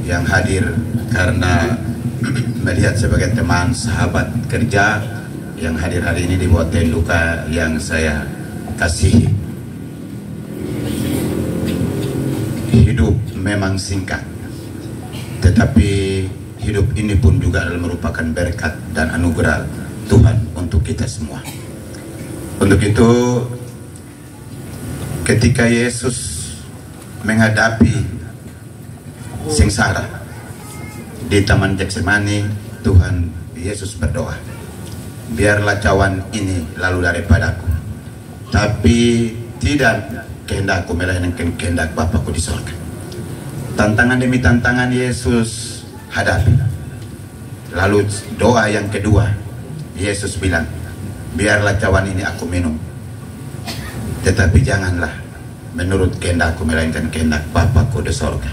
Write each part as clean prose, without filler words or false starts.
yang hadir karena melihat sebagai teman sahabat kerja yang hadir hari ini di Hotel Luka yang saya kasihi. Hidup memang singkat, tetapi hidup ini pun juga merupakan berkat dan anugerah Tuhan untuk kita semua. Untuk itu, ketika Yesus menghadapi sengsara di Taman Getsemani, Tuhan Yesus berdoa, biarlah cawan ini lalu daripadaku, tapi tidak kehendakku melainkan kehendak Bapakku di sorga. Tantangan demi tantangan Yesus hadapi. Lalu doa yang kedua, Yesus bilang, biarlah cawan ini aku minum, tetapi janganlah menurut kehendakku melainkan kehendak Bapakku di sorga.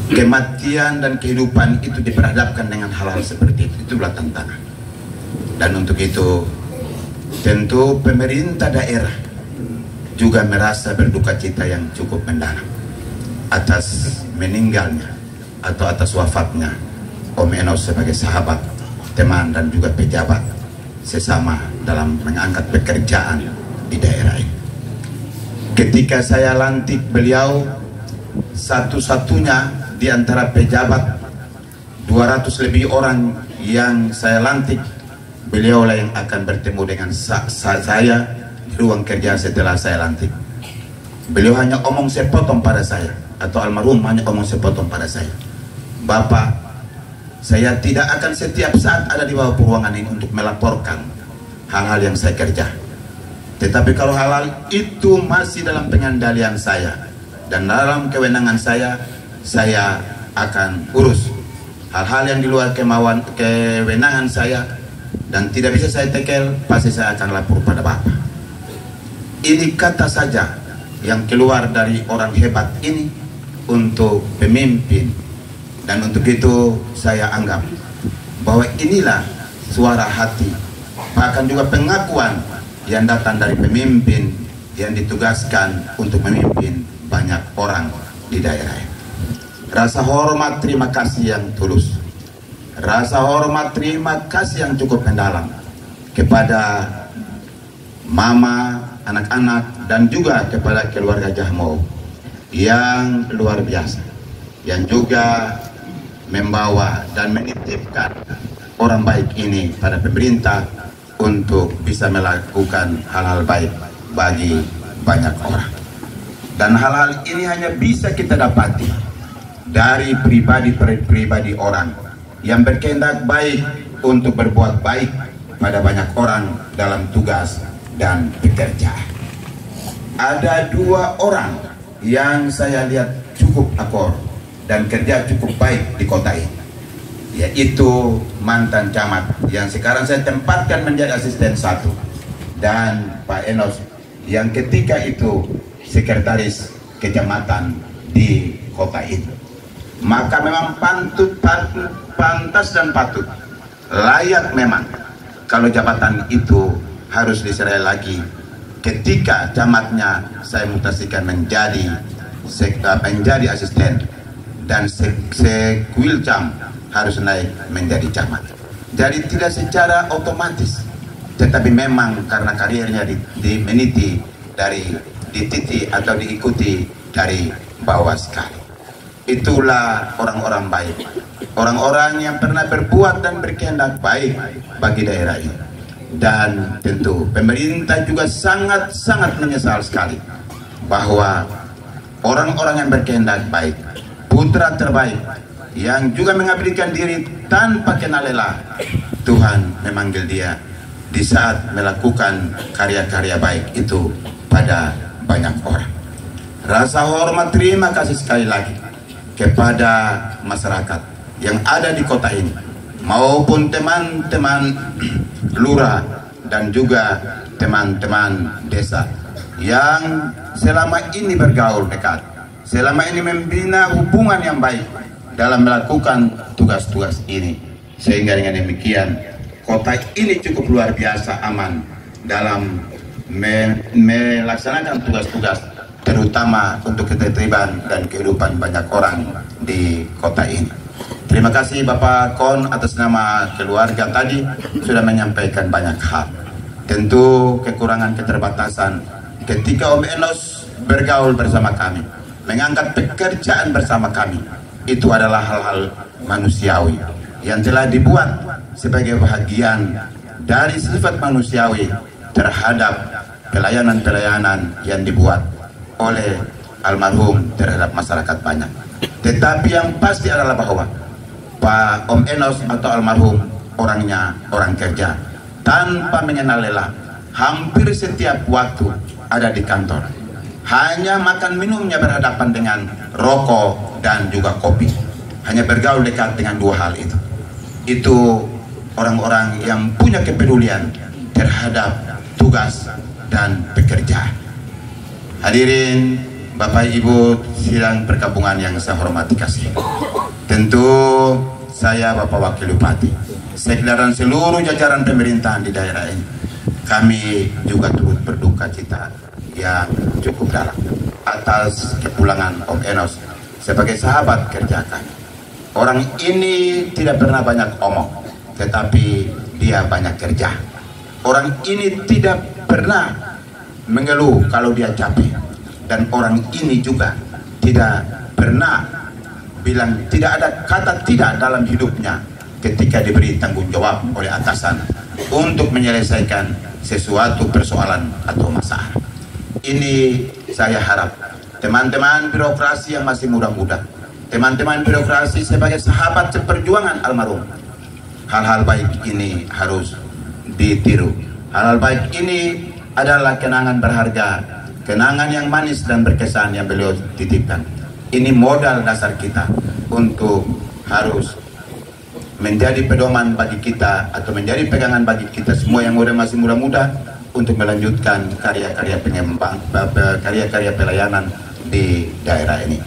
Kematian dan kehidupan itu diperhadapkan dengan hal-hal seperti itu. Itulah tantangan. Dan untuk itu tentu pemerintah daerah juga merasa berduka cita yang cukup mendalam atas meninggalnya atau atas wafatnya Om Enos sebagai sahabat, teman dan juga pejabat sesama dalam mengangkat pekerjaan di daerah ini. Ketika saya lantik beliau, satu-satunya di antara pejabat 200 lebih orang yang saya lantik, beliau lah yang akan bertemu dengan saya di ruang kerja setelah saya lantik. Beliau hanya omong sepotong pada saya, atau almarhum hanya omong sepotong pada saya, Bapak, saya tidak akan setiap saat ada di bawah ruangan ini untuk melaporkan hal-hal yang saya kerja. Tetapi kalau hal-hal itu masih dalam pengendalian saya dan dalam kewenangan saya akan urus. Hal-hal yang di luar kewenangan saya dan tidak bisa saya tekel, pasti saya akan lapor pada Bapak. Ini kata saja yang keluar dari orang hebat ini untuk pemimpin. Dan untuk itu saya anggap bahwa inilah suara hati, bahkan juga pengakuan yang datang dari pemimpin yang ditugaskan untuk memimpin banyak orang di daerah ini. Rasa hormat terima kasih yang tulus, rasa hormat terima kasih yang cukup mendalam kepada mama, anak-anak, dan juga kepada keluarga Jahmo yang luar biasa, yang juga membawa dan menitipkan orang baik ini pada pemerintah untuk bisa melakukan hal-hal baik bagi banyak orang. Dan hal-hal ini hanya bisa kita dapati dari pribadi-pribadi orang yang berkehendak baik untuk berbuat baik pada banyak orang dalam tugas dan pekerjaan. Ada 2 orang yang saya lihat cukup akor dan kerja cukup baik di kota ini, yaitu mantan camat yang sekarang saya tempatkan menjadi asisten 1, dan Pak Enos yang ketika itu sekretaris kecamatan di kota ini. Maka memang pantas dan patut, layak memang kalau jabatan itu harus diserahkan lagi ketika camatnya saya mutasikan menjadi asisten, dan Sekwilcam harus naik menjadi camat. Jadi tidak secara otomatis, tetapi memang karena karirnya dimeniti dititi atau diikuti dari bawah sekali. Itulah orang-orang baik, orang-orang yang pernah berbuat dan berkehendak baik bagi daerah ini. Dan tentu pemerintah juga sangat-sangat menyesal sekali bahwa orang-orang yang berkehendak baik, putra terbaik yang juga mengabdikan diri tanpa kenal lelah, Tuhan memanggil dia di saat melakukan karya-karya baik itu pada banyak orang. Rasa hormat terima kasih sekali lagi kepada masyarakat yang ada di kota ini maupun teman-teman lurah dan juga teman-teman desa yang selama ini bergaul dekat, selama ini membina hubungan yang baik dalam melakukan tugas-tugas ini, sehingga dengan demikian kota ini cukup luar biasa aman dalam melaksanakan tugas-tugas terutama untuk ketertiban dan kehidupan banyak orang di kota ini. Terima kasih Bapak Kon atas nama keluarga tadi sudah menyampaikan banyak hal. Tentu kekurangan keterbatasan ketika Om Enos bergaul bersama kami, mengangkat pekerjaan bersama kami, itu adalah hal-hal manusiawi yang telah dibuat sebagai bagian dari sifat manusiawi terhadap pelayanan-pelayanan yang dibuat oleh almarhum terhadap masyarakat banyak. Tetapi yang pasti adalah bahwa Pak Om Enos atau almarhum orangnya orang kerja, tanpa mengenal lelah, hampir setiap waktu ada di kantor. Hanya makan minumnya berhadapan dengan rokok dan juga kopi. Hanya bergaul dekat dengan dua hal itu. Itu orang-orang yang punya kepedulian terhadap tugas dan pekerja. Hadirin Bapak Ibu sidang perkampungan yang saya hormati kasih. Tentu saya Bapak Wakil Bupati, Sekda dan seluruh jajaran pemerintahan di daerah ini, kami juga turut berduka cita yang cukup dalam atas kepulangan Om Enos sebagai sahabat kerja kami. Orang ini tidak pernah banyak omong, tetapi dia banyak kerja. Orang ini tidak pernah mengeluh kalau dia capek, dan orang ini juga tidak pernah bilang, tidak ada kata tidak dalam hidupnya ketika diberi tanggung jawab oleh atasan untuk menyelesaikan sesuatu persoalan atau masalah. Ini saya harap teman-teman birokrasi yang masih muda-muda, teman-teman birokrasi sebagai sahabat seperjuangan almarhum, hal-hal baik ini harus ditiru. Hal-hal baik ini adalah kenangan berharga, kenangan yang manis dan berkesan yang beliau titipkan. Ini modal dasar kita untuk harus menjadi pedoman bagi kita atau menjadi pegangan bagi kita semua yang masih muda-muda untuk melanjutkan karya-karya pelayanan di daerah ini.